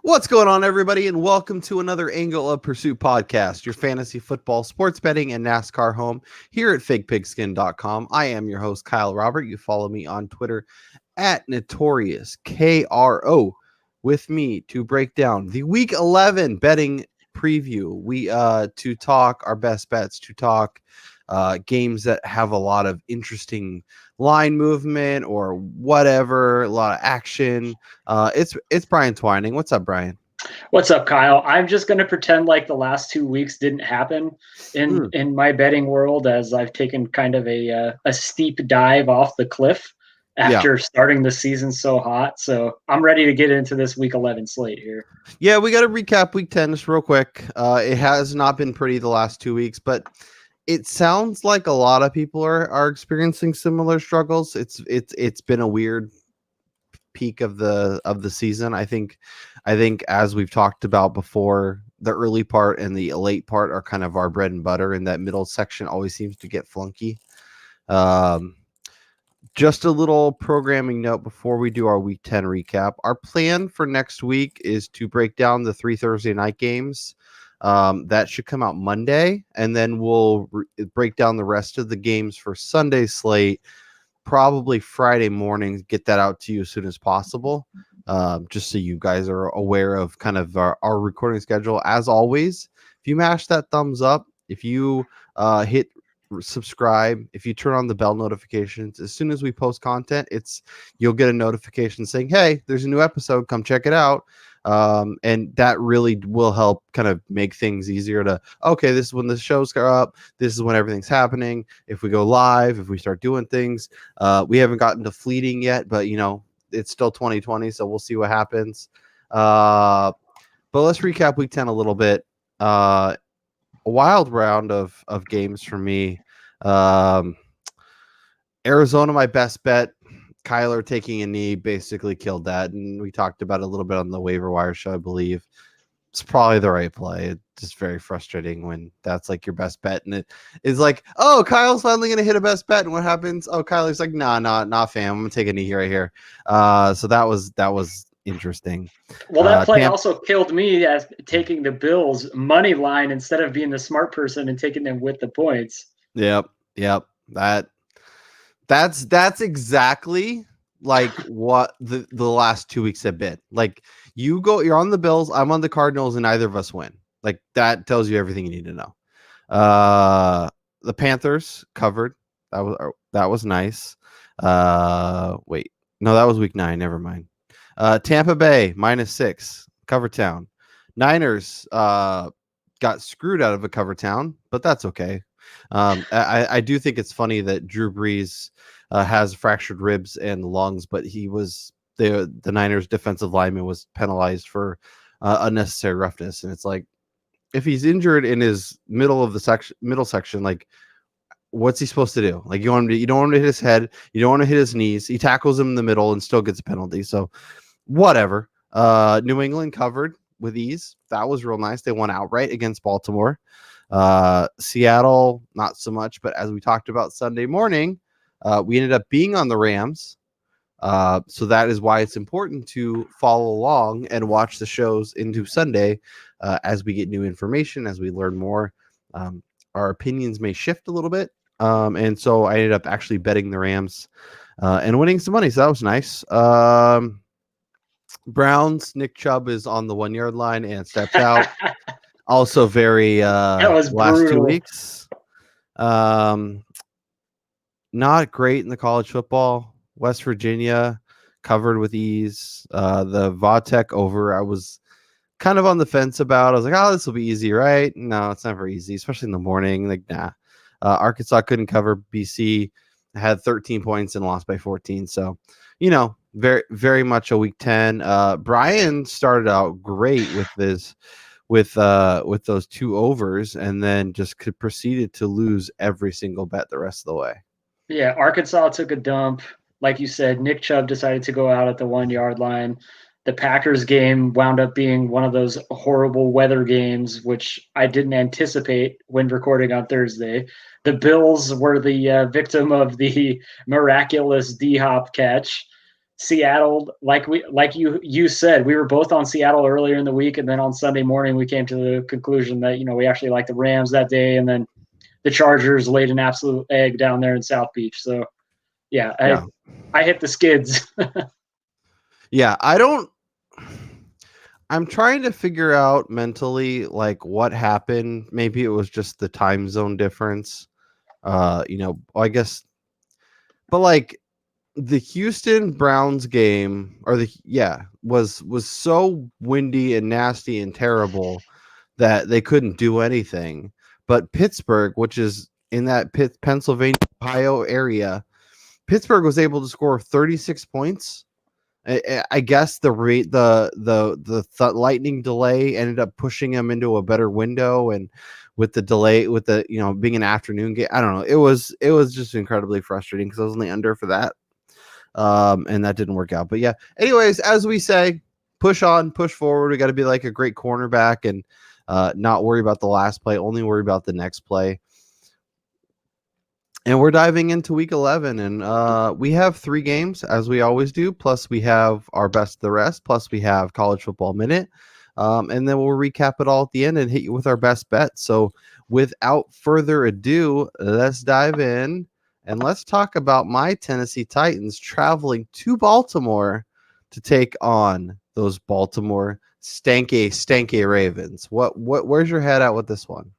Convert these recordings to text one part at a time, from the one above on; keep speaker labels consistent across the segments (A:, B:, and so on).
A: What's going on, everybody, and welcome to another Angle of Pursuit podcast, your fantasy football, sports betting, and NASCAR home here at FakePigskin.com. I am your host, Kyle Robert. You follow me on Twitter at NotoriousKRO. With me to break down the Week 11 betting preview. We to talk our best bets, to talk games that have a lot of interesting line movement or whatever, a lot of action. It's Brian Twining. What's up, Brian?
B: What's up, Kyle? I'm just going to pretend like the last 2 weeks didn't happen in my betting world, as I've taken kind of a steep dive off the cliff after starting the season so hot. So I'm ready to get into this Week 11 slate here.
A: Yeah, we got to recap Week 10 just real quick. It has not been pretty the last 2 weeks, but it sounds like a lot of people are experiencing similar struggles. It's been a weird peak of the season. I think as we've talked about before, the early part and the late part are kind of our bread and butter, and that middle section always seems to get flunky. Just a little programming note before we do our Week 10 recap. Our plan for next week is to break down the 3 Thursday night games. That should come out Monday, and then we'll break down the rest of the games for Sunday slate probably Friday morning. Get that out to you as soon as possible, just so you guys are aware of kind of our recording schedule. As always, if you mash that thumbs up, if you hit subscribe, if you turn on the bell notifications, as soon as we post content, you'll get a notification saying, hey, there's a new episode, come check it out. And that really will help kind of make things easier to, okay, this is when the shows go up. This is when everything's happening. If we go live, if we start doing things, we haven't gotten to fleeting yet, but it's still 2020. So we'll see what happens. But let's recap Week 10 a little bit. A wild round of games for me. Arizona, my best bet. Kyler taking a knee basically killed that, and we talked about it a little bit on the waiver wire show, I believe. It's probably the right play. It's just very frustrating when that's like your best bet, and it is like, oh, Kyle's finally gonna hit a best bet, and what happens? Oh, Kyler's like, nah, fam, I'm gonna take a knee right here. So that was interesting.
B: Well, that play also killed me as taking the Bills money line instead of being the smart person and taking them with the points.
A: Yep. That's exactly like what the last 2 weeks have been. Like you're on the Bills, I'm on the Cardinals, and neither of us win. Like that tells you everything you need to know. The Panthers covered. That was nice. Wait, no, that was Week 9. Never mind. Tampa Bay -6 cover town. Niners got screwed out of a cover town, but that's okay. I do think it's funny that Drew Brees has fractured ribs and lungs, but he was the Niners defensive lineman was penalized for unnecessary roughness, and it's like, if he's injured in his middle section, like what's he supposed to do? Like you don't want him to hit his head, you don't want to hit his knees. He tackles him in the middle and still gets a penalty. So whatever. New England covered with ease. That was real nice. They won outright against Baltimore. Seattle, not so much, but as we talked about Sunday morning, we ended up being on the Rams. So that is why it's important to follow along and watch the shows into Sunday as we get new information, as we learn more. Our opinions may shift a little bit. And so I ended up actually betting the Rams and winning some money. So that was nice. Browns, Nick Chubb is on the 1 yard line and stepped out. Also very
B: that was
A: last
B: brutal.
A: 2 weeks. Not great in the college football. West Virginia covered with ease. The Vautech over, I was kind of on the fence about. I was like, oh, this will be easy, right? No, it's never easy, especially in the morning. Like, nah. Arkansas couldn't cover. BC had 13 points and lost by 14. So, very, very much a Week 10. Brian started out great with this, with those 2 overs, and then just proceeded to lose every single bet the rest of the way.
B: Yeah, Arkansas took a dump. Like you said, Nick Chubb decided to go out at the 1 yard line. The Packers game wound up being one of those horrible weather games, which I didn't anticipate when recording on Thursday. The Bills were the victim of the miraculous D-Hop catch. Seattle, like you said, we were both on Seattle earlier in the week, and then on Sunday morning we came to the conclusion that we actually liked the Rams that day, and then the Chargers laid an absolute egg down there in South Beach. So yeah, I hit the skids.
A: Yeah, I'm trying to figure out mentally like what happened. Maybe it was just the time zone difference. I guess, but like the Houston Browns game was so windy and nasty and terrible that they couldn't do anything. But Pittsburgh, which is in that Pennsylvania, Ohio area, Pittsburgh was able to score 36 points. I guess the lightning delay ended up pushing them into a better window, and with the delay, with the being an afternoon game, I don't know. It was just incredibly frustrating because I was only under for that, and that didn't work out. But yeah, anyways, as we say, push on, push forward. We got to be like a great cornerback and not worry about the last play, only worry about the next play. And we're diving into week 11, and we have 3 games, as we always do. Plus, we have our best of the rest. Plus, we have college football minute. And then we'll recap it all at the end and hit you with our best bet. So, without further ado, let's dive in and let's talk about my Tennessee Titans traveling to Baltimore to take on those Baltimore stanky Ravens. Where's your head at with this one?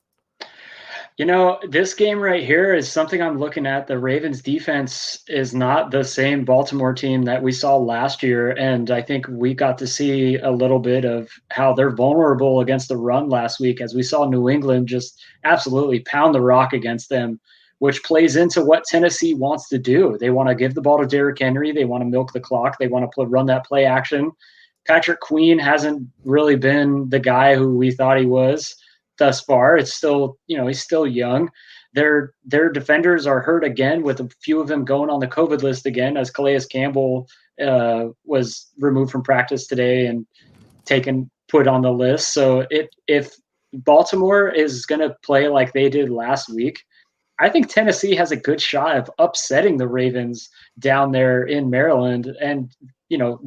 B: This game right here is something I'm looking at. The Ravens defense is not the same Baltimore team that we saw last year. And I think we got to see a little bit of how they're vulnerable against the run last week, as we saw New England just absolutely pound the rock against them, which plays into what Tennessee wants to do. They want to give the ball to Derrick Henry. They want to milk the clock. They want to run that play action. Patrick Queen hasn't really been the guy who we thought he was thus far. It's still, he's still young. Their defenders are hurt again, with a few of them going on the COVID list again, as Calais Campbell was removed from practice today and put on the list. So if Baltimore is going to play like they did last week, I think Tennessee has a good shot of upsetting the Ravens down there in Maryland and,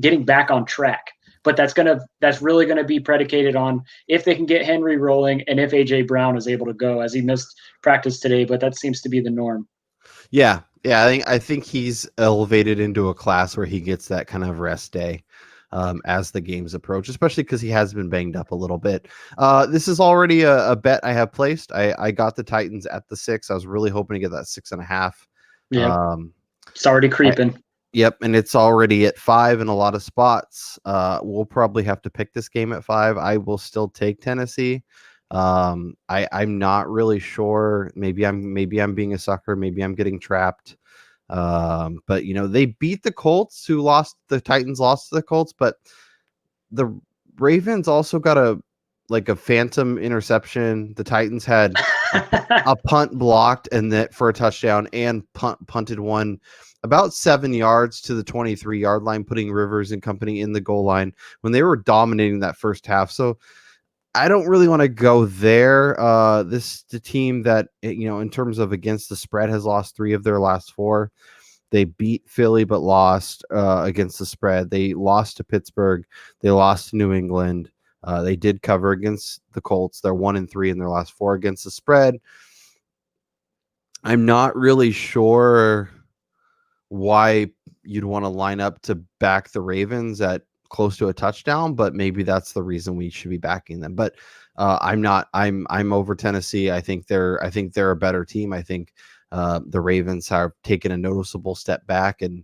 B: getting back on track. But that's really gonna be predicated on if they can get Henry rolling and if AJ Brown is able to go, as he missed practice today, but that seems to be the norm.
A: Yeah. I think he's elevated into a class where he gets that kind of rest day as the games approach, especially because he has been banged up a little bit. This is already a bet I have placed. I got the Titans at the 6. I was really hoping to get that 6.5.
B: Yeah, it's already creeping.
A: Yep, and it's already at 5 in a lot of spots. We'll probably have to pick this game at 5. I will still take Tennessee. I'm not really sure. Maybe I'm being a sucker. Maybe I'm getting trapped. But they beat the Colts, the Titans lost to the Colts, but the Ravens also got a phantom interception. The Titans had a punt blocked and that for a touchdown, and punted one about 7 yards to the 23-yard line, putting Rivers and company in the goal line when they were dominating that first half. So I don't really want to go there. The team that, in terms of against the spread, has lost 3 of their last 4. They beat Philly, but lost against the spread. They lost to Pittsburgh. They lost to New England. They did cover against the Colts. They're 1-3 in their last 4 against the spread. I'm not really sure why you'd want to line up to back the Ravens at close to a touchdown, but maybe that's the reason we should be backing them. But I'm not. I'm over Tennessee. I think they're a better team. I think the Ravens have taken a noticeable step back, and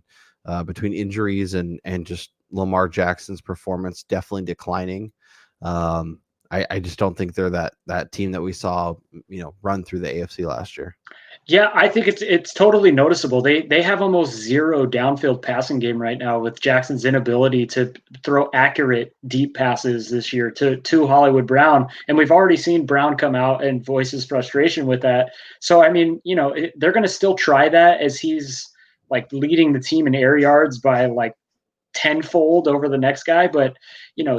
A: between injuries and just Lamar Jackson's performance definitely declining. I just don't think they're that team that we saw, run through the AFC last year.
B: Yeah, I think it's totally noticeable. They have almost zero downfield passing game right now, with Jackson's inability to throw accurate deep passes this year to Hollywood Brown, and we've already seen Brown come out and voice his frustration with that. So I mean, they're going to still try that, as he's like leading the team in air yards by like tenfold over the next guy, but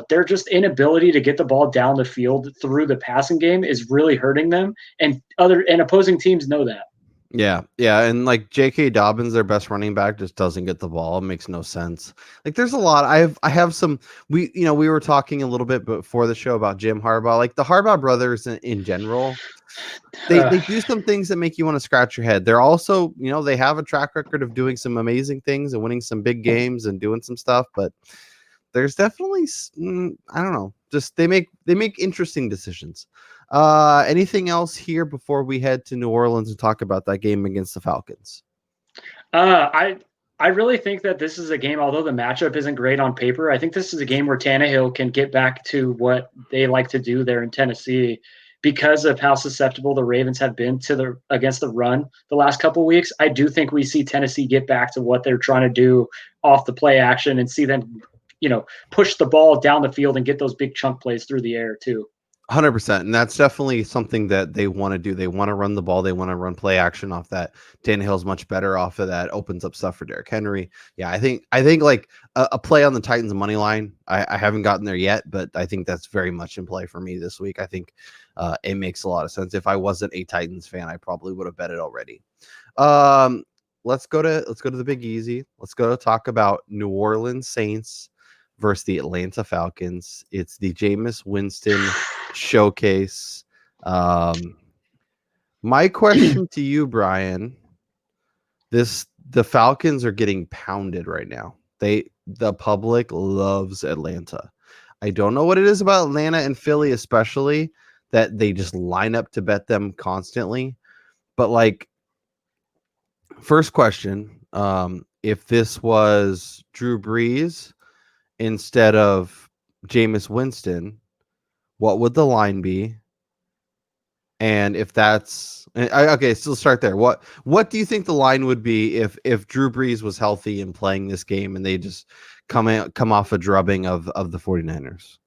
B: their just inability to get the ball down the field through the passing game is really hurting them, and opposing teams know that.
A: Yeah, yeah, and like J.K. Dobbins, their best running back, just doesn't get the ball. It makes no sense. Like, there's a lot. I have some. We were talking a little bit before the show about Jim Harbaugh. Like the Harbaugh brothers in general, they do some things that make you want to scratch your head. They're also, they have a track record of doing some amazing things and winning some big games and doing some stuff, but there's definitely I don't know, just they make interesting decisions. Anything else here before we head to New Orleans and talk about that game against the Falcons?
B: I really think that this is a game, although the matchup isn't great on paper, I think this is a game where Tannehill can get back to what they like to do there in Tennessee because of how susceptible the Ravens have been to against the run the last couple of weeks. I do think we see Tennessee get back to what they're trying to do off the play action and see them, push the ball down the field and get those big chunk plays through the air too.
A: 100%. And that's definitely something that they want to do. They want to run the ball. They want to run play action off that. Tannehill's much better off of that. Opens up stuff for Derrick Henry. Yeah, I think like a play on the Titans money line. I haven't gotten there yet, but I think that's very much in play for me this week. I think it makes a lot of sense. If I wasn't a Titans fan, I probably would have bet it already. Let's go to the Big Easy. Let's go talk about New Orleans Saints versus the Atlanta Falcons. It's the Jameis Winston showcase. My question to you, Brian, the Falcons are getting pounded right now. The public loves Atlanta. I don't know what it is about Atlanta and Philly, especially that they just line up to bet them constantly. But like, first question, if this was Drew Brees instead of Jameis Winston, what would the line be? And if that's okay, so let's start there. What do you think the line would be if Drew Brees was healthy and playing this game and they just come off a drubbing of the 49ers?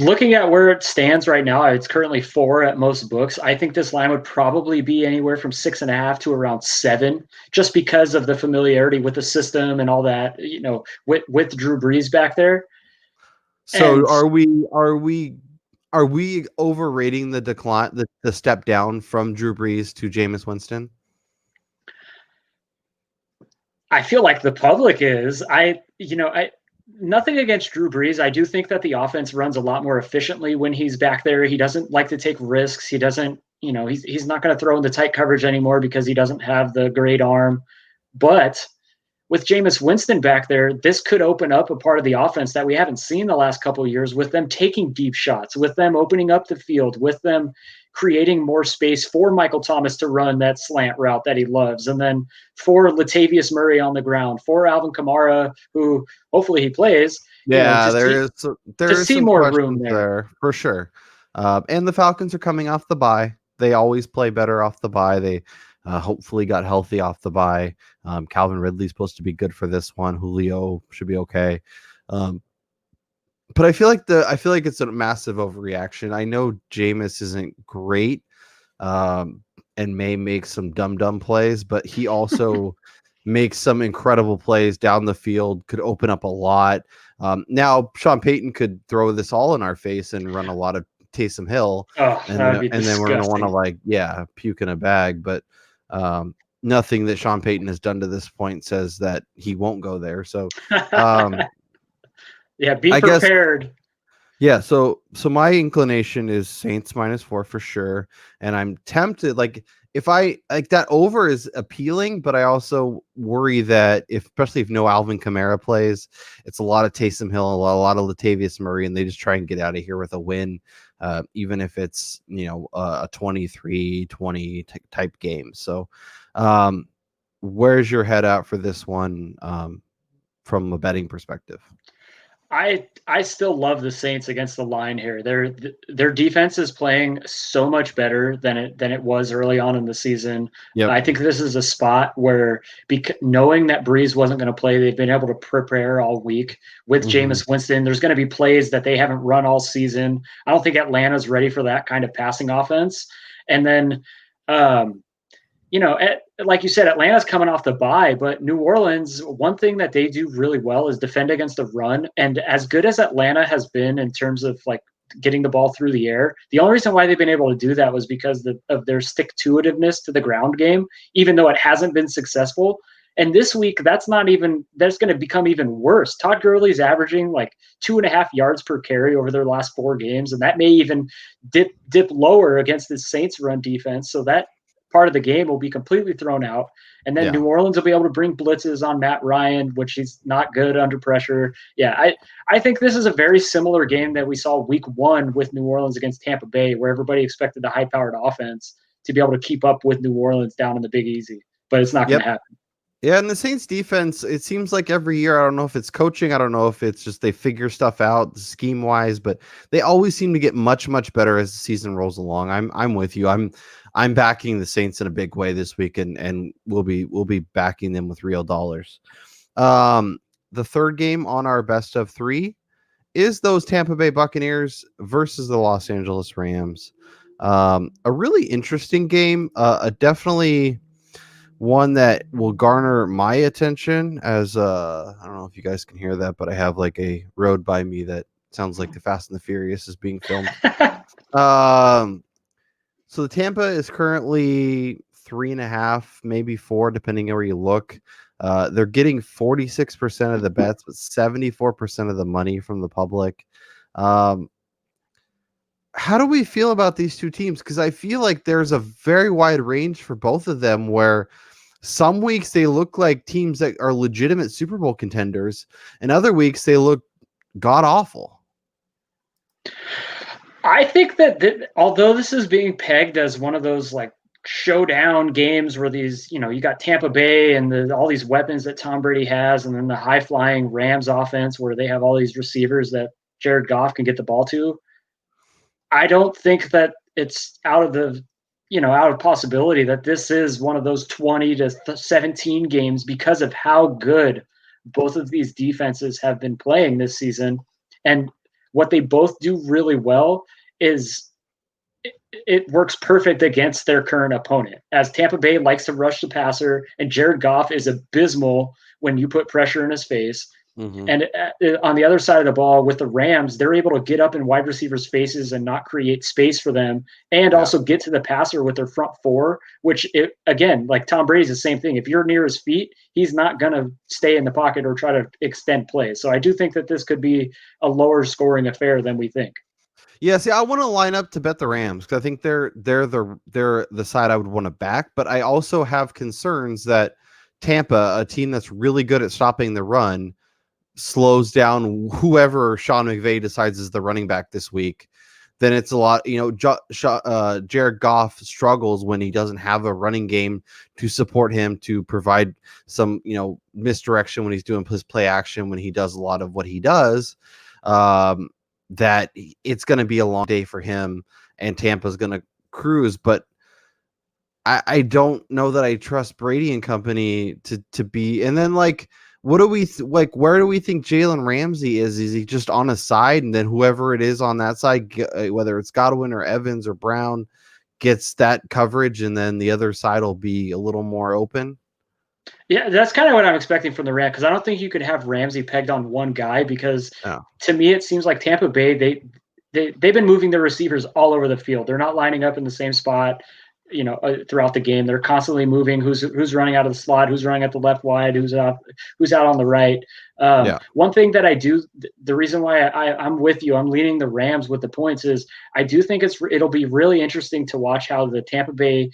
B: Looking at where it stands right now, it's currently 4 at most books. I think this line would probably be anywhere from 6.5 to around 7, just because of the familiarity with the system and all that. With Drew Brees back there.
A: So
B: And
A: are we overrating the decline, the step down from Drew Brees to Jameis Winston?
B: I feel like the public is. Nothing against Drew Brees. I do think that the offense runs a lot more efficiently when he's back there. He doesn't like to take risks. He doesn't, he's not going to throw into tight coverage anymore because he doesn't have the great arm. But with Jameis Winston back there, this could open up a part of the offense that we haven't seen the last couple of years, with them taking deep shots, with them opening up the field, with them creating more space for Michael Thomas to run that slant route that he loves, and then for Latavius Murray on the ground, for Alvin Kamara, who hopefully he plays.
A: Yeah, there
B: To
A: is
B: see
A: some
B: more room
A: questions
B: there.
A: there for sure. And the Falcons are coming off the bye. They always play better off the bye. They hopefully got healthy off the bye. Calvin Ridley's supposed to be good for this one. Julio should be okay. But I feel like it's a massive overreaction. I know Jameis isn't great, and may make some dumb plays, but he also makes some incredible plays down the field. Could open up a lot. Now Sean Payton could throw this all in our face and run a lot of Taysom Hill,
B: Oh,
A: and
B: that would be
A: then we're gonna want
B: disgusting.
A: to puke in a bag. But nothing that Sean Payton has done to this point says that he won't go there. So
B: Yeah, be
A: I guess.
B: prepared.
A: Yeah, so my inclination is Saints -4 for sure, and I'm tempted. Like, if I like that over is appealing, but I also worry that especially if no Alvin Kamara plays, it's a lot of Taysom Hill, a lot of Latavius Murray, and they just try and get out of here with a win, even if it's a 23-20 type game. So, where's your head at for this one, from a betting perspective?
B: I still love the Saints against the line here. Their defense is playing so much better than it was early on in the season.
A: Yep.
B: I think this is a spot where, knowing that Breeze wasn't going to play, they've been able to prepare all week with Jameis Winston. There's going to be plays that they haven't run all season. I don't think Atlanta's ready for that kind of passing offense. And then, like you said, Atlanta's coming off the bye, but New Orleans, one thing that they do really well is defend against the run. And as good as Atlanta has been in terms of like getting the ball through the air. The only reason why they've been able to do that was because of their stick-to-itiveness to the ground game, even though it hasn't been successful. And this week, that's going to become even worse. Todd Gurley's averaging like 2.5 yards per carry over their last 4 games, and that may even dip lower against the Saints run defense. So that part of the game will be completely thrown out. And then New Orleans will be able to bring blitzes on Matt Ryan, which he's not good under pressure. Yeah, I think this is a very similar game that we saw week 1 with New Orleans against Tampa Bay, where everybody expected the high-powered offense to be able to keep up with New Orleans down in the Big Easy. But it's not going to happen.
A: Yeah, and the Saints defense, it seems like every year, I don't know if it's coaching, I don't know if it's just they figure stuff out scheme-wise, but they always seem to get much, much better as the season rolls along. I'm with you. I'm backing the Saints in a big way this week, and we'll be backing them with real dollars. The third game on our best of 3 is those Tampa Bay Buccaneers versus the Los Angeles Rams. A really interesting game, definitely one that will garner my attention as I don't know if you guys can hear that, but I have like a road by me that sounds like the Fast and the Furious is being filmed. So the Tampa is currently 3.5, maybe 4, depending on where you look. They're getting 46% of the bets, but 74% of the money from the public. How do we feel about these two teams? Because I feel like there's a very wide range for both of them where some weeks they look like teams that are legitimate Super Bowl contenders, and other weeks they look god awful.
B: I think that although this is being pegged as one of those like showdown games where these, you got Tampa Bay and all these weapons that Tom Brady has, and then the high flying Rams offense where they have all these receivers that Jared Goff can get the ball to. I don't think that it's out of possibility that this is one of those 20 to 17 games because of how good both of these defenses have been playing this season. And what they both do really well is it works perfect against their current opponent, as Tampa Bay likes to rush the passer, and Jared Goff is abysmal when you put pressure in his face. Mm-hmm. And on the other side of the ball with the Rams, they're able to get up in wide receivers' faces and not create space for them, and also get to the passer with their front 4, which, again, like Tom Brady's the same thing. If you're near his feet, he's not going to stay in the pocket or try to extend plays. So I do think that this could be a lower scoring affair than we think.
A: Yeah, see, I want to line up to bet the Rams because I think they're the side I would want to back, but I also have concerns that Tampa, a team that's really good at stopping the run, slows down whoever Sean McVay decides is the running back this week. Then it's a lot, Jared Goff struggles when he doesn't have a running game to support him, to provide some, misdirection when he's doing his play action, when he does a lot of what he does. That it's going to be a long day for him, and Tampa's going to cruise. But I don't know that I trust Brady and company to be. And then, like, what do we where do we think Jalen Ramsey is? Is he just on a side, and then whoever it is on that side, whether it's Godwin or Evans or Brown, gets that coverage, and then the other side will be a little more open?
B: Yeah, that's kind of what I'm expecting from the Rams, because I don't think you could have Ramsey pegged on one guy, because to me it seems like Tampa Bay, they've been moving their receivers all over the field. They're not lining up in the same spot, throughout the game. They're constantly moving. Who's running out of the slot? Who's running at the left wide? Who's out on the right? One thing that I do, the reason why I'm with you, I'm leaning the Rams with the points, is I do think it'll be really interesting to watch how the Tampa Bay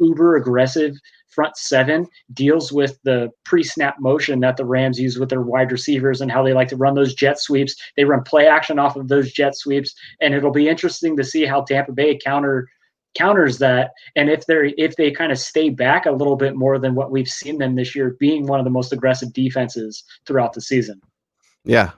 B: uber aggressive front 7 deals with the pre-snap motion that the Rams use with their wide receivers, and how they like to run those jet sweeps. They run play action off of those jet sweeps, and it'll be interesting to see how Tampa Bay counters that, and if they kind of stay back a little bit more than what we've seen them this year, being one of the most aggressive defenses throughout the season.
A: Yeah.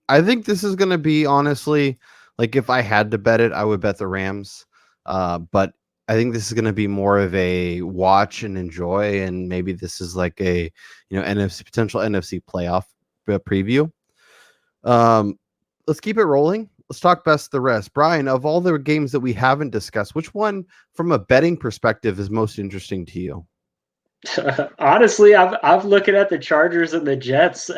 A: I think this is going to be, honestly, like, if I had to bet it, I would bet the Rams. But I think this is going to be more of a watch and enjoy, and maybe this is like a potential NFC playoff preview. Let's keep it rolling. Let's talk best of the rest. Brian, of all the games that we haven't discussed, which one, from a betting perspective, is most interesting to you?
B: Honestly, I'm looking at the Chargers and the Jets.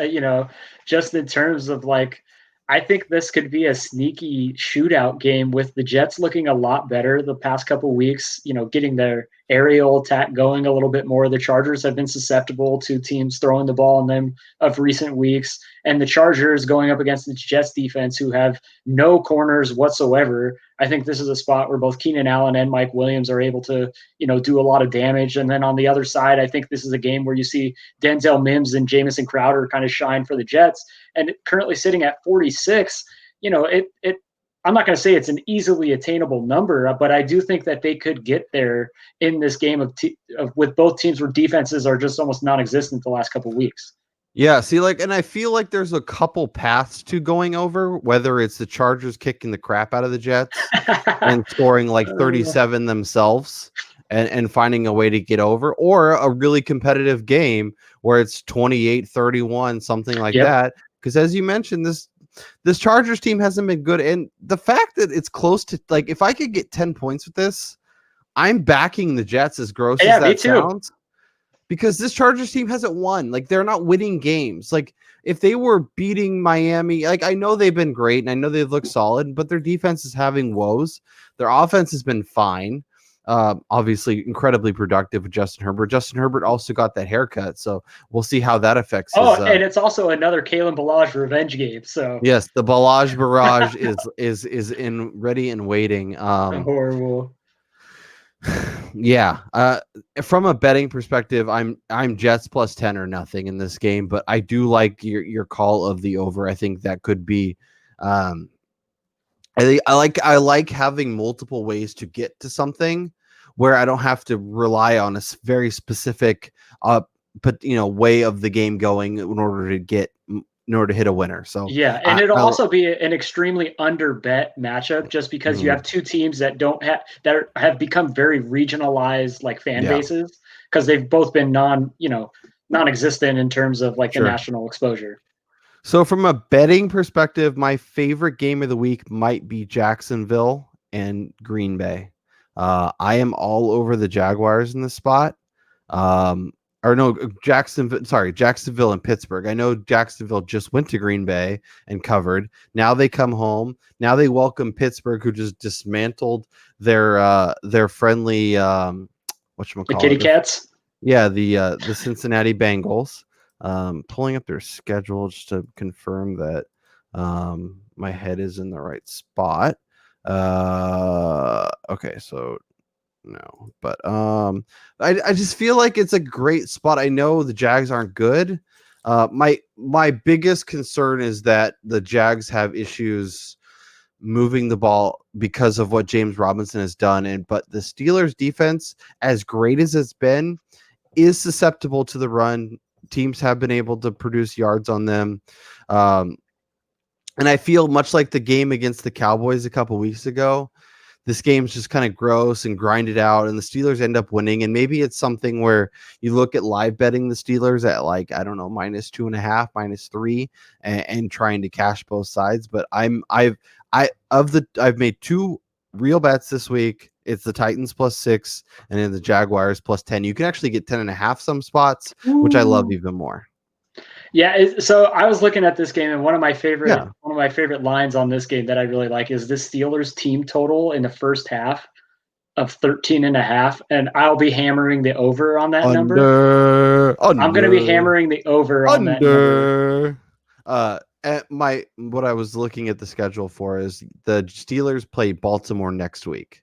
B: Just in terms of, like, I think this could be a sneaky shootout game with the Jets looking a lot better the past couple weeks, getting their aerial attack going a little bit more. The Chargers have been susceptible to teams throwing the ball on them of recent weeks, and the Chargers going up against the Jets defense who have no corners whatsoever. I think this is a spot where both Keenan Allen and Mike Williams are able to, do a lot of damage. And then on the other side, I think this is a game where you see Denzel Mims and Jamison Crowder kind of shine for the Jets. And currently sitting at 46, I'm not going to say it's an easily attainable number, but I do think that they could get there in this game with both teams where defenses are just almost non-existent the last couple of weeks.
A: Yeah, see, and I feel like there's a couple paths to going over, whether it's the Chargers kicking the crap out of the Jets and scoring 37 themselves and finding a way to get over, or a really competitive game where it's 28-31, something like that. Because as you mentioned, this Chargers team hasn't been good. And the fact that it's close to, if I could get 10 points with this, I'm backing the Jets, as gross as that sounds. Because this Chargers team hasn't won. They're not winning games. If they were beating Miami, I know they've been great and I know they've looked solid, but their defense is having woes. Their offense has been fine. Obviously incredibly productive with Justin Herbert. Justin Herbert also got that haircut, so we'll see how that affects his,
B: and it's also another Kalen Ballage revenge game. So
A: yes, the Ballage barrage is in ready and waiting.
B: Horrible.
A: Yeah. From a betting perspective, I'm Jets plus 10 or nothing in this game, but I do like your call of the over. I think that could be I like having multiple ways to get to something where I don't have to rely on a very specific way of the game going in order to hit a winner. So
B: yeah, and it'll also be an extremely underbet matchup just because you have two teams that have become very regionalized fan bases because they've both been non-existent in terms of the national exposure.
A: So from a betting perspective, my favorite game of the week might be Jacksonville and Green Bay. I am all over the Jaguars in this spot. Jacksonville and Pittsburgh. I know Jacksonville just went to Green Bay and covered. Now they come home. Now they welcome Pittsburgh, who just dismantled their friendly whatchamacallit,
B: the Kitty Cats.
A: Yeah, the Cincinnati Bengals. Pulling up their schedule just to confirm that my head is in the right spot. Okay, so no, but I just feel like it's a great spot. I know the Jags aren't good. My biggest concern is that the Jags have issues moving the ball because of what James Robinson has done, but the Steelers defense, as great as it's been, is susceptible to the run. Teams have been able to produce yards on them. And I feel much like the game against the Cowboys a couple weeks ago, this game's just kind of gross and grinded out, and the Steelers end up winning. And maybe it's something where you look at live betting the Steelers at -2.5, -3, and trying to cash both sides. But I've made two real bets this week. It's the Titans +6 and then the Jaguars +10. You can actually get 10.5 some spots, which I love even more.
B: Yeah, so I was looking at this game, and one of my favorite lines on this game that I really like is this Steelers team total in the first half of 13.5, and I'll be hammering the over on that number. I'm going to be hammering the over on that number.
A: What I was looking at the schedule for is the Steelers play Baltimore next week.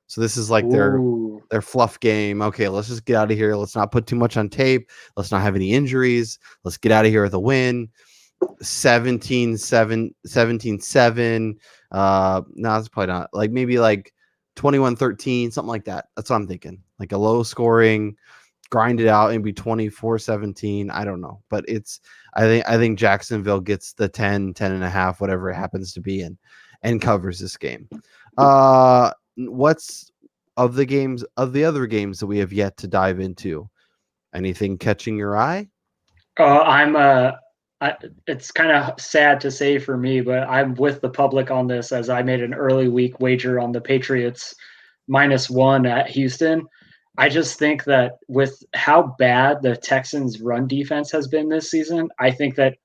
A: So this is their fluff game. Okay, let's just get out of here. Let's not put too much on tape. Let's not have any injuries. Let's get out of here with a win. 17-7. No, it's probably not. Maybe 21-13, something like that. That's what I'm thinking. A low scoring, grind it out, maybe 24-17. I don't know. But I think Jacksonville gets the 10.5, whatever it happens to be, and covers this game. What's of the other games that we have yet to dive into? Anything catching your eye?
B: It's kind of sad to say for me, but I'm with the public on this as I made an early week wager on the Patriots -1 at Houston. I just think that with how bad the Texans' run defense has been this season, I think that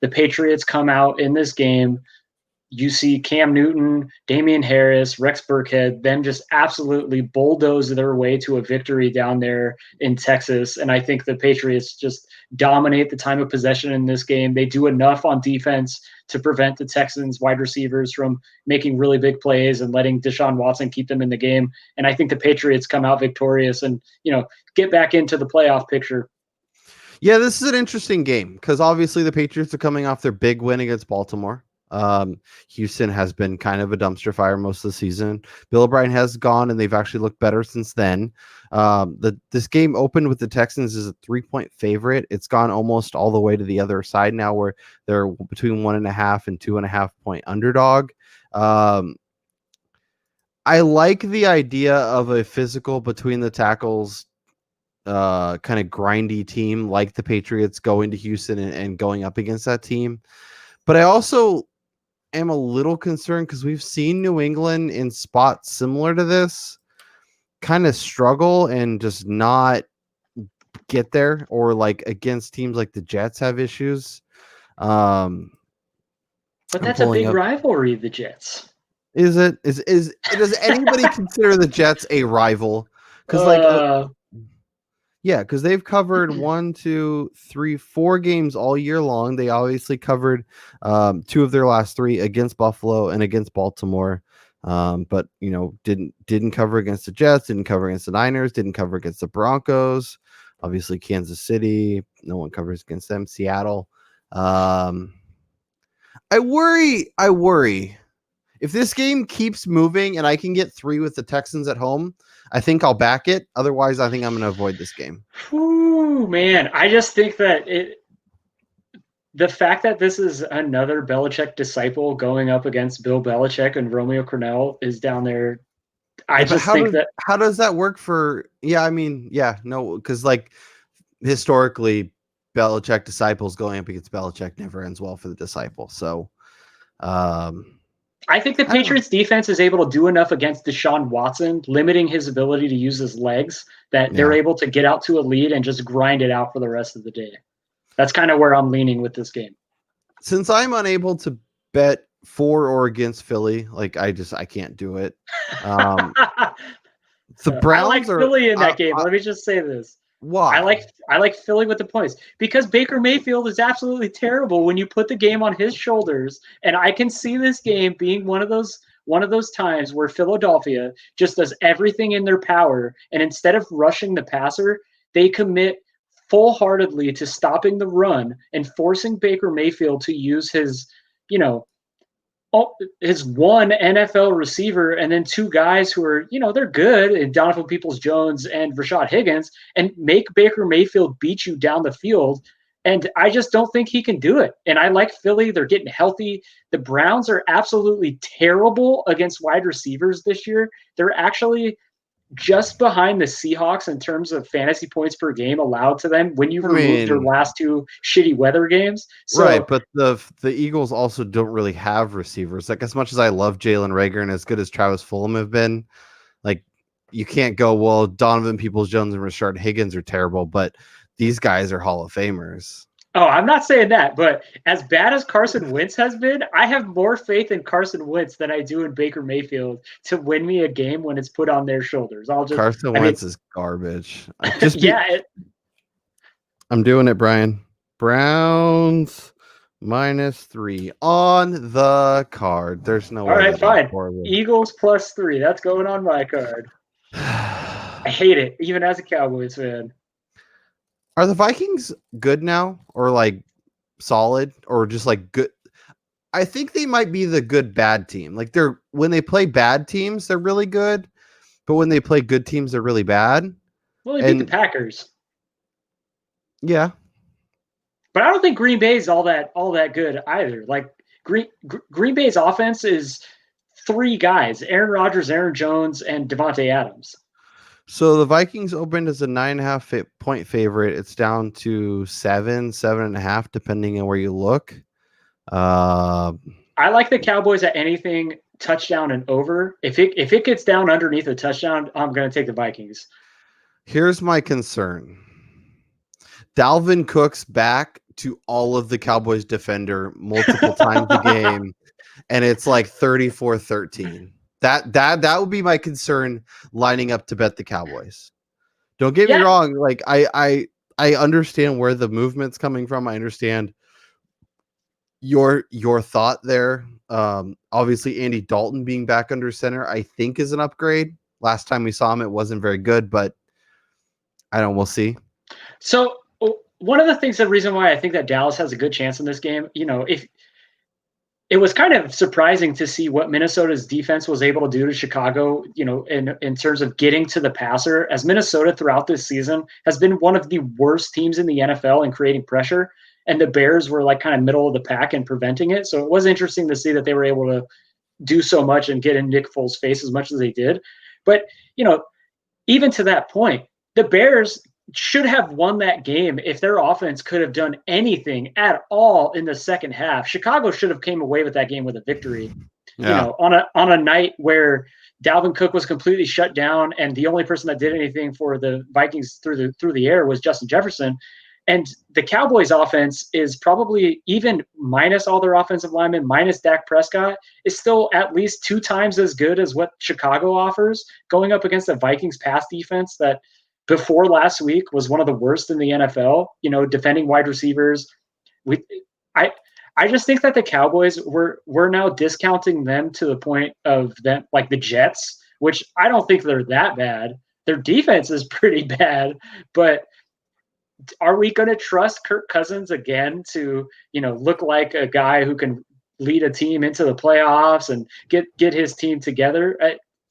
B: the Patriots come out in this game you see Cam Newton, Damian Harris, Rex Burkhead, them just absolutely bulldoze their way to a victory down there in Texas. And I think the Patriots just dominate the time of possession in this game. They do enough on defense to prevent the Texans wide receivers from making really big plays and letting Deshaun Watson keep them in the game. And I think the Patriots come out victorious and, get back into the playoff picture.
A: Yeah, this is an interesting game because obviously the Patriots are coming off their big win against Baltimore. Houston has been kind of a dumpster fire most of the season. Bill O'Brien has gone, and they've actually looked better since then. This game opened with the Texans as a 3-point favorite. It's gone almost all the way to the other side now, where they're between 1.5 and 2.5 point underdog. I like the idea of a physical between the tackles, kind of grindy team like the Patriots going to Houston and going up against that team. But I also am a little concerned because we've seen New England in spots similar to this kind of struggle and just not get there, or like against teams like the Jets have issues.
B: But that's a big rivalry, the Jets.
A: Is does anybody consider the Jets a rival? Because because they've covered 1, 2, 3, 4 games all year long. They obviously covered 2 of their last 3 against Buffalo and against Baltimore. But didn't cover against the Jets, didn't cover against the Niners, didn't cover against the Broncos. Obviously, Kansas City, no one covers against them. Seattle. I worry if this game keeps moving and I can get 3 with the Texans at home. I think I'll back it. Otherwise, I think I'm going to avoid this game.
B: Ooh, man. I just think that the fact that this is another Belichick disciple going up against Bill Belichick and Romeo Crennel is down there. How
A: does that work for? No, because like historically, Belichick disciples going up against Belichick never ends well for the disciple. So,
B: I think the Patriots defense is able to do enough against Deshaun Watson, limiting his ability to use his legs, that they're able to get out to a lead and just grind it out for the rest of the day. That's kind of where I'm leaning with this game.
A: Since I'm unable to bet for or against Philly, like I can't do it. The Browns
B: I like Philly in that game. Let me just say this.
A: Why?
B: I like Philly with the points because Baker Mayfield is absolutely terrible when you put the game on his shoulders, and I can see this game being one of those times where Philadelphia just does everything in their power, and instead of rushing the passer, they commit full-heartedly to stopping the run and forcing Baker Mayfield to use his one NFL receiver and then 2 guys who are, they're good, and Donovan Peoples-Jones and Rashad Higgins, and make Baker Mayfield beat you down the field. And I just don't think he can do it. And I like Philly. They're getting healthy. The Browns are absolutely terrible against wide receivers this year. They're actually just behind the Seahawks in terms of fantasy points per game allowed to them when you remove their last 2 shitty weather games. So,
A: right, but the Eagles also don't really have receivers. Like, as much as I love Jalen Reagor and as good as Travis Fulgham have been, like, you can't go, well, Donovan Peoples-Jones and Rashard Higgins are terrible, but these guys are Hall of Famers.
B: Oh, I'm not saying that, but as bad as Carson Wentz has been, I have more faith in Carson Wentz than I do in Baker Mayfield to win me a game when it's put on their shoulders.
A: Carson Wentz is garbage. I'm doing it, Brian. Browns -3 on the card. There's no way.
B: All right, fine. Eagles +3. That's going on my card. I hate it, even as a Cowboys fan.
A: Are the Vikings good now, or like solid, or just like good? I think they might be the good bad team. Like, when they play bad teams, they're really good, but when they play good teams, they're really bad.
B: Well, they beat the Packers.
A: Yeah,
B: but I don't think Green Bay is all that good either. Like Green Bay's offense is 3 guys: Aaron Rodgers, Aaron Jones, and Devontae Adams.
A: So the Vikings opened as a 9.5 point favorite. It's down to 7.5, depending on where you look.
B: I like the Cowboys at anything touchdown and over. If it gets down underneath a touchdown, I'm going to take the Vikings.
A: Here's my concern. Dalvin Cook's back to all of the Cowboys defender multiple times a game, and it's like 34-13. That would be my concern lining up to bet the Cowboys. Don't get me
B: Yeah.
A: wrong, like I understand where the movement's coming from. I understand your thought there. Obviously Andy Dalton being back under center, I think is an upgrade. Last time we saw him, it wasn't very good, but I don't. We'll see.
B: So one of the things, the reason why I think that Dallas has a good chance in this game, if it was kind of surprising to see what Minnesota's defense was able to do to Chicago, in terms of getting to the passer, as Minnesota throughout this season has been one of the worst teams in the NFL in creating pressure. And the Bears were like kind of middle of the pack in preventing it. So it was interesting to see that they were able to do so much and get in Nick Foles' face as much as they did. But, even to that point, the Bears should have won that game if their offense could have done anything at all in the second half. Chicago should have came away with that game with a victory.
A: Yeah.
B: On a night where Dalvin Cook was completely shut down and the only person that did anything for the Vikings through the air was Justin Jefferson. And the Cowboys offense is probably, even minus all their offensive linemen, minus Dak Prescott, is still at least 2 times as good as what Chicago offers, going up against the Vikings pass defense that before last week was one of the worst in the NFL, defending wide receivers. I just think that the Cowboys, we're now discounting them to the point of them like the Jets, which I don't think they're that bad. Their defense is pretty bad, but are we going to trust Kirk Cousins again to, look like a guy who can lead a team into the playoffs and get his team together?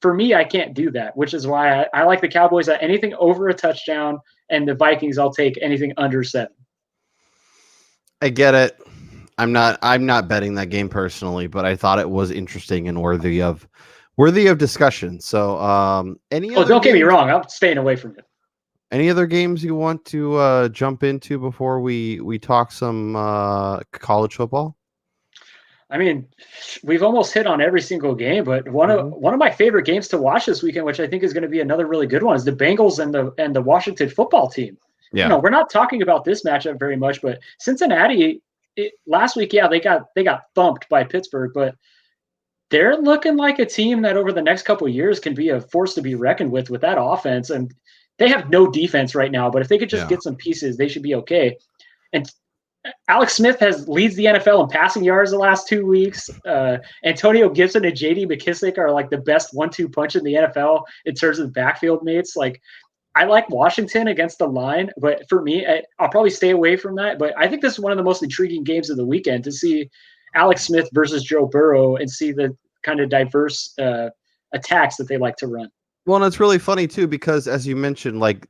B: For me, I can't do that, which is why I like the Cowboys at anything over a touchdown, and the Vikings, I'll take anything under 7.
A: I get it. I'm not betting that game personally, but I thought it was interesting and worthy of discussion. So,
B: Don't get me wrong, I'm staying away from it.
A: Any other games you want to jump into before we talk some college football?
B: I mean, we've almost hit on every single game, but one of my favorite games to watch this weekend, which I think is going to be another really good one, is the Bengals and the Washington football team.
A: Yeah.
B: We're not talking about this matchup very much, but Cincinnati last week, they got thumped by Pittsburgh, but they're looking like a team that over the next couple of years can be a force to be reckoned with that offense. And they have no defense right now, but if they could just get some pieces, they should be okay. And Alex Smith leads the NFL in passing yards the last 2 weeks. Antonio Gibson and J.D. McKissick are like the best 1-2 punch in the NFL in terms of backfield mates. Like, I like Washington against the line, but for me, I'll probably stay away from that. But I think this is one of the most intriguing games of the weekend, to see Alex Smith versus Joe Burrow and see the kind of diverse attacks that they like to run.
A: Well, and it's really funny too, because as you mentioned, like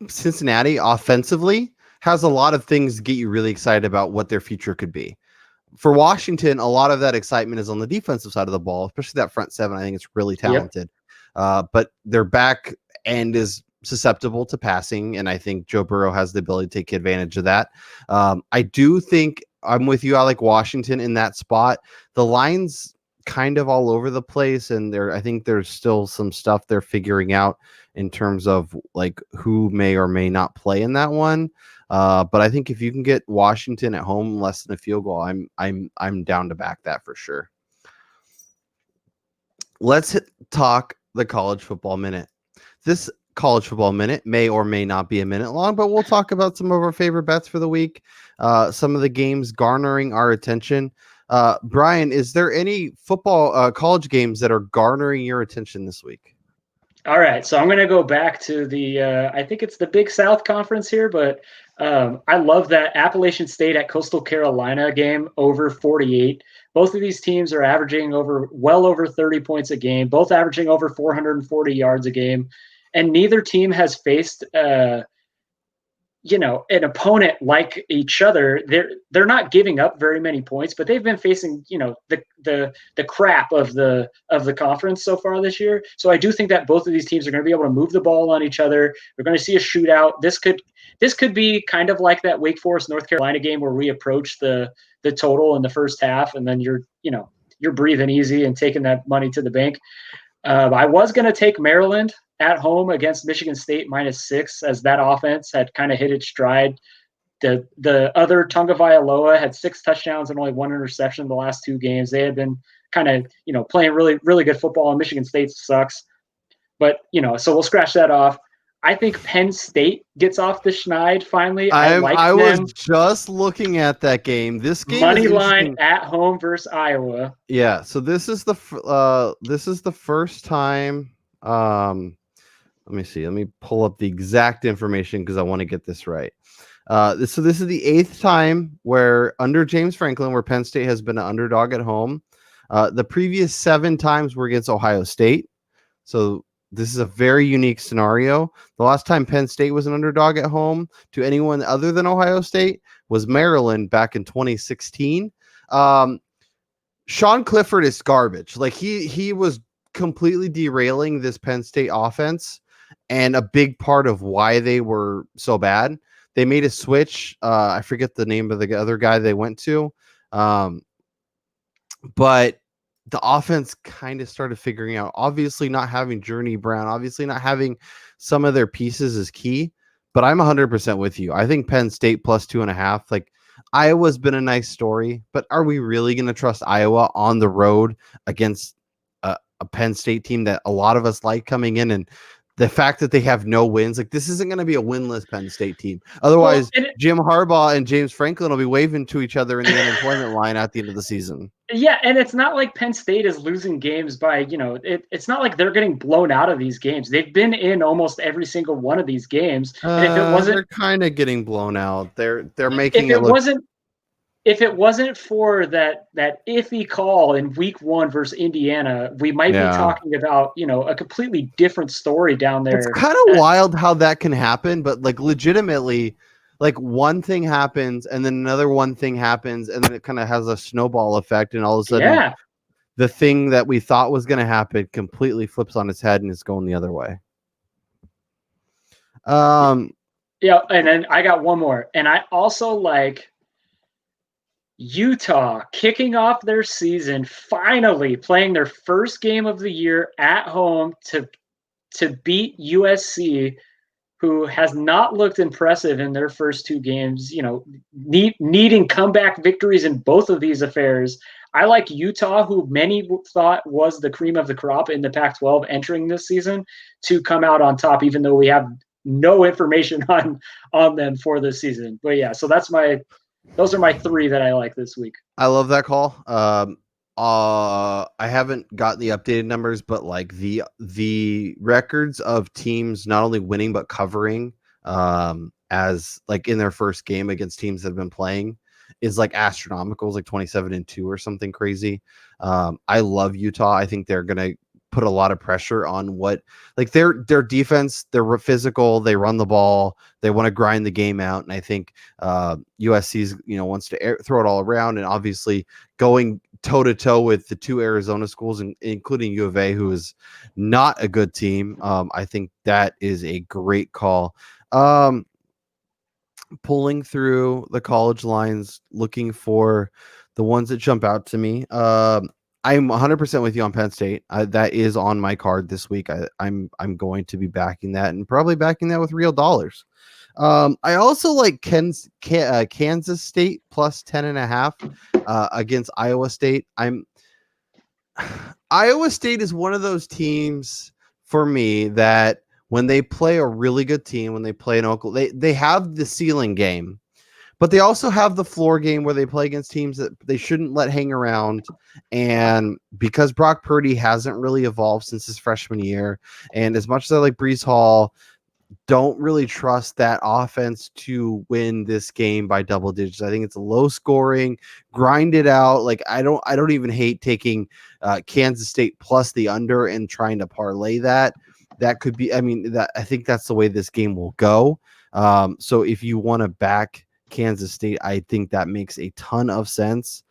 A: Cincinnati offensively has a lot of things to get you really excited about what their future could be. For Washington, a lot of that excitement is on the defensive side of the ball, especially that front seven. I think it's really talented. But their back end is susceptible to passing, and I think Joe Burrow has the ability to take advantage of that. I do think I'm with you. I like Washington in that spot. The line's kind of all over the place, and I think there's still some stuff they're figuring out in terms of like who may or may not play in that one. But I think if you can get Washington at home less than a field goal, I'm down to back that for sure. Let's talk the college football minute. This college football minute may or may not be a minute long, but we'll talk about some of our favorite bets for the week. Some of the games garnering our attention. Brian, is there any football college games that are garnering your attention this week?
B: All right, so I'm going to go back to the I think it's the Big South Conference here, but I love that Appalachian State at Coastal Carolina game over 48. Both of these teams are averaging well over 30 points a game, both averaging over 440 yards a game, and neither team has faced an opponent like each other. They're not giving up very many points, but they've been facing the crap of the conference so far this year. So I do think that both of these teams are going to be able to move the ball on each other. We're going to see a shootout. This could be kind of like that Wake Forest North Carolina game where we approach the total in the first half, and then you're breathing easy and taking that money to the bank. I was going to take Maryland at home against Michigan State -6, as that offense had kind of hit its stride the other Tagovailoa had 6 touchdowns and only 1 interception the last 2 games. They had been kind of, playing really, really good football, and Michigan State sucks. But, so we'll scratch that off. I think Penn State gets off the schneid finally.
A: I was
B: them.
A: just looking at that game. This game
B: Money
A: is
B: line
A: interesting.
B: at home versus Iowa.
A: Yeah, so this is the first time. Let me see. Let me pull up the exact information because I want to get this right. So this is the 8th time where under James Franklin, where Penn State has been an underdog at home. The previous 7 times were against Ohio State. So this is a very unique scenario. The last time Penn State was an underdog at home to anyone other than Ohio State was Maryland back in 2016. Sean Clifford is garbage. Like he was completely derailing this Penn State offense, and a big part of why they were so bad. They made a switch. I forget the name of the other guy they went to, but the offense kind of started figuring out. Obviously, not having Journey Brown, obviously not having some of their pieces is key. But I'm 100% with you. I think Penn State plus 2.5. Like Iowa's been a nice story, but are we really going to trust Iowa on the road against a Penn State team that a lot of us like coming in? And the fact that they have no wins, like this isn't going to be a winless Penn State team. Otherwise, Jim Harbaugh and James Franklin will be waving to each other in the unemployment line at the end of the season.
B: Yeah, and it's not like Penn State is losing games by, it's not like they're getting blown out of these games. They've been in almost every single one of these games. And if it wasn't,
A: they're kind of getting blown out. They're making
B: if it wasn't for that iffy call in week 1 versus Indiana, we might be talking about, a completely different story down there.
A: It's kind of wild how that can happen, but like legitimately, like one thing happens and then another one thing happens, and then it kind of has a snowball effect, and all of a sudden the thing that we thought was going to happen completely flips on its head and is going the other way.
B: Yeah, and then I got one more, and I also like Utah kicking off their season, finally playing their first game of the year at home to beat USC, who has not looked impressive in their first 2 games, needing comeback victories in both of these affairs. I like Utah, who many thought was the cream of the crop in the Pac-12 entering this season, to come out on top, even though we have no information on them for this season. But yeah, so those are my 3 that I like this week.
A: I love that call. I haven't got the updated numbers, but like the records of teams not only winning but covering as like in their first game against teams that have been playing is like astronomical. It's like 27-2 or something crazy. I love Utah. I think they're gonna put a lot of pressure on what like their defense. They're physical. They run the ball. They want to grind the game out. And I think USC's wants to throw it all around. And obviously going toe to toe with the 2 Arizona schools, including U of A, who is not a good team. I think that is a great call. Pulling through the college lines, looking for the ones that jump out to me. I'm 100% with you on Penn State. That is on my card this week. I'm going to be backing that, and probably backing that with real dollars. I also like Kansas State plus 10.5 against Iowa State. Iowa State is one of those teams for me that when they play a really good team, when they play an Oklahoma, they have the ceiling game, but they also have the floor game where they play against teams that they shouldn't let hang around. And because Brock Purdy hasn't really evolved since his freshman year, and as much as I like Breece Hall, don't really trust that offense to win this game by double digits. I think it's low scoring, grind it out. Like I don't even hate taking Kansas State plus the under and trying to parlay that. That could be, I think that's the way this game will go. So if you want to back Kansas State, I think that makes a ton of sense.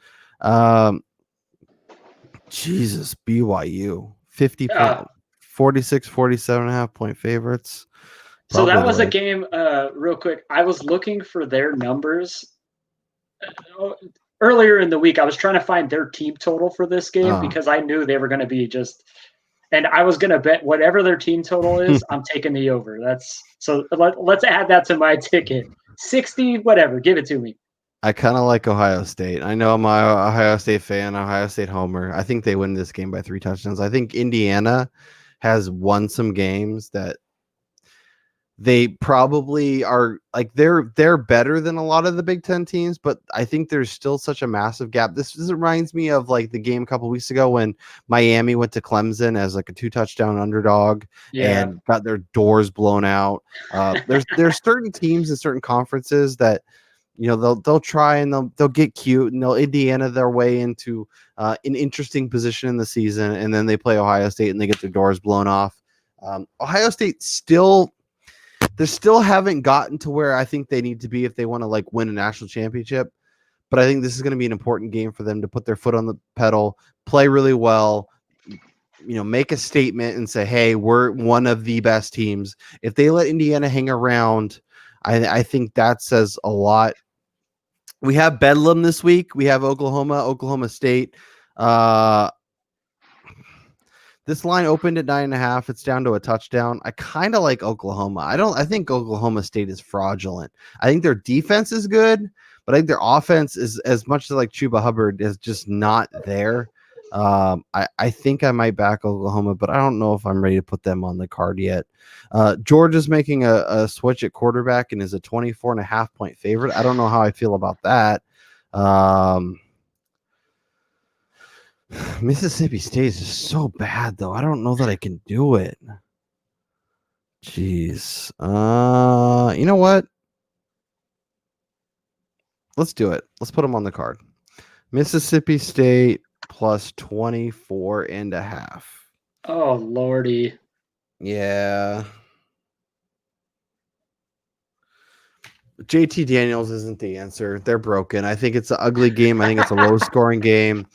A: Jesus, BYU 50 point, 47.5 point favorites.
B: So that was a game, real quick. I was looking for their numbers earlier in the week. I was trying to find their team total for this game because I knew they were going to be and I was going to bet whatever their team total is, I'm taking the over. So let's add that to my ticket. 60, whatever. Give it to me.
A: I kind of like Ohio State. I know I'm a Ohio State fan, Ohio State homer. I think they win this game by 3 touchdowns. I think Indiana has won some games that they probably are like they're better than a lot of the Big Ten teams, but I think there's still such a massive gap. This reminds me of like the game a couple weeks ago when Miami went to Clemson as like a 2 touchdown underdog
B: Yeah.
A: and got their doors blown out. There's certain teams and certain conferences that they'll try and they'll get cute and they'll Indiana their way into an interesting position in the season, and then they play Ohio State and they get their doors blown off. Ohio State they still haven't gotten to where I think they need to be if they want to like win a national championship. But I think this is going to be an important game for them to put their foot on the pedal, play really well, make a statement and say, hey, we're one of the best teams. If they let Indiana hang around, I think that says a lot. We have Bedlam this week. We have Oklahoma State. This line opened at 9.5. It's down to a touchdown. I kind of like Oklahoma. I think Oklahoma State is fraudulent. I think their defense is good, but I think their offense is as much as like Chuba Hubbard is just not there. I think I might back Oklahoma, but I don't know if I'm ready to put them on the card yet. Georgia's making a switch at quarterback and is a 24.5-point favorite. I don't know how I feel about that. Mississippi State is just so bad, though. I don't know that I can do it. Jeez. You know what? Let's do it. Let's put them on the card. Mississippi State plus 24.5.
B: Oh, Lordy.
A: Yeah. JT Daniels isn't the answer. They're broken. I think it's an ugly game. I think it's a low-scoring game.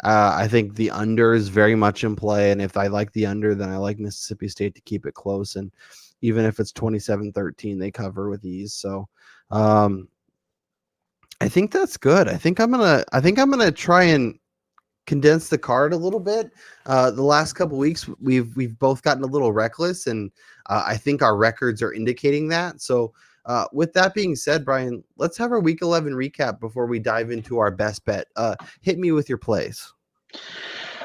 A: I think the under is very much in play, and if I like the under, then I like Mississippi State to keep it close, and even if it's 27-13, they cover with ease. So, I think that's good. I think I'm gonna try and condense the card a little bit. The last couple weeks, we've both gotten a little reckless, and I think our records are indicating that. So, with that being said, Brian, let's have our Week 11 recap before we dive into our best bet. Hit me with your plays.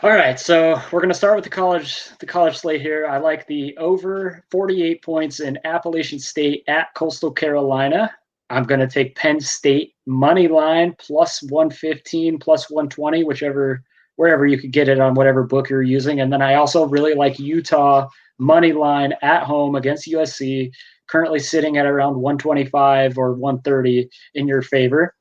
B: All right, so we're going to start with the college slate here. I like the over 48 points in Appalachian State at Coastal Carolina. I'm going to take Penn State money line plus 115, plus 120, wherever you could get it on whatever book you're using. And then I also really like Utah money line at home against USC, currently sitting at around 125 or 130 in your favor.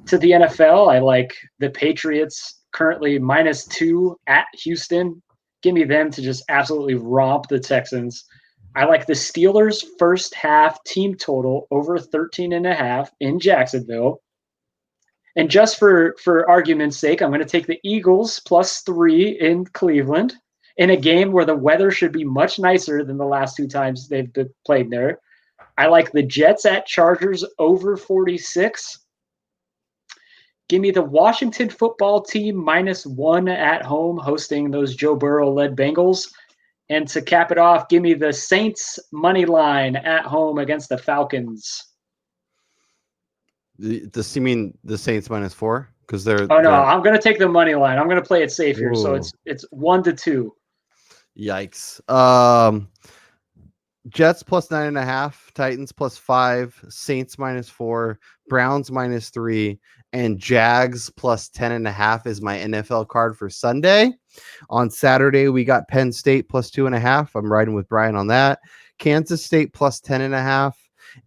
B: To the NFL, I like the Patriots currently -2 at Houston. Give me them to just absolutely romp the Texans. I like the Steelers first half team total over 13.5 in Jacksonville. And just for argument's sake, I'm going to take the Eagles +3 in Cleveland in a game where the weather should be much nicer than the last 2 times they've been played there. I like the Jets at Chargers over 46. Give me the Washington football team -1 at home hosting those Joe Burrow-led Bengals. And to cap it off, give me the Saints money line at home against the Falcons.
A: Does you mean the Saints -4? Because they're
B: I'm going to take the money line. I'm going to play it safe here. So it's 1-2.
A: Yikes. Jets +9.5, Titans +5, Saints -4, Browns -3, and Jags +10.5 is my NFL card for Sunday. On Saturday, we got Penn State +2.5. I'm riding with Brian on that. Kansas State +10.5,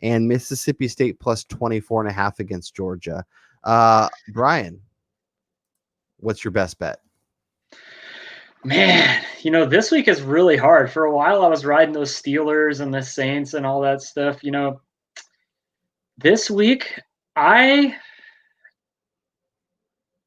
A: and Mississippi State +24.5 against Georgia. Brian, what's your best bet?
B: Man, this week is really hard. For a while, I was riding those Steelers and the Saints and all that stuff. This week, I'm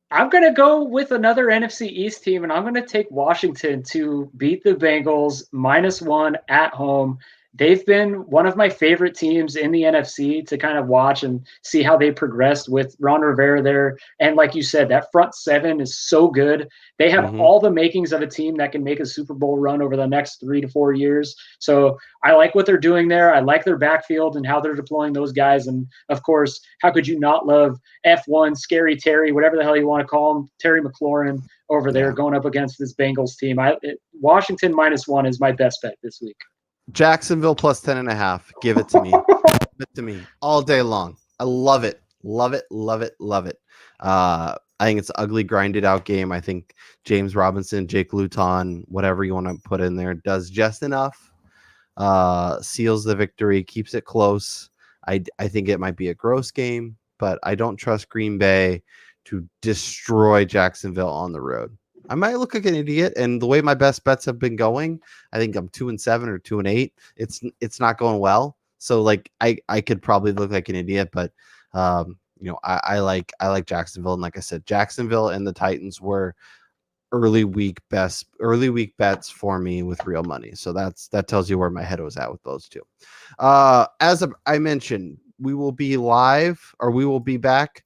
B: going to go with another NFC East team, and I'm going to take Washington to beat the Bengals -1 at home they've been one of my favorite teams in the NFC to kind of watch and see how they progressed with Ron Rivera there. And like you said, that front seven is so good. They have
A: Mm-hmm.
B: all the makings of a team that can make a Super Bowl run over the next 3 to 4 years. So I like what they're doing there. I like their backfield and how they're deploying those guys. And of course, how could you not love F1, Scary Terry, whatever the hell you want to call him, Terry McLaurin over there going up against this Bengals team. Washington -1 is my best bet this week.
A: Jacksonville plus 10.5. Give it to me. Give it to me all day long. I love it. Love it. Love it. Love it. I think it's an ugly, grinded out game. I think James Robinson, Jake Luton, whatever you want to put in there, does just enough. Seals the victory, keeps it close. I think it might be a gross game, but I don't trust Green Bay to destroy Jacksonville on the road. I might look like an idiot, and the way my best bets have been going, I think I'm 2-7 or 2-8. It's not going well. So like I could probably look like an idiot, but I like Jacksonville, and like I said, Jacksonville and the Titans were early week bets for me with real money. So that tells you where my head was at with those two. As I mentioned, we will be live, or we will be back.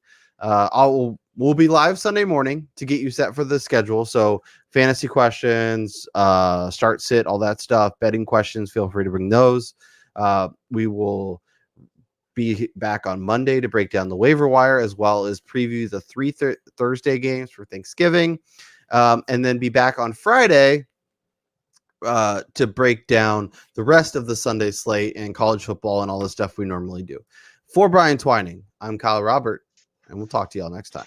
A: We'll be live Sunday morning to get you set for the schedule. So fantasy questions, start sit, all that stuff, betting questions, feel free to bring those. We will be back on Monday to break down the waiver wire, as well as preview the three Thursday games for Thanksgiving. And then be back on Friday to break down the rest of the Sunday slate and college football and all the stuff we normally do. For Brian Twining, I'm Kyle Robert, and we'll talk to y'all next time.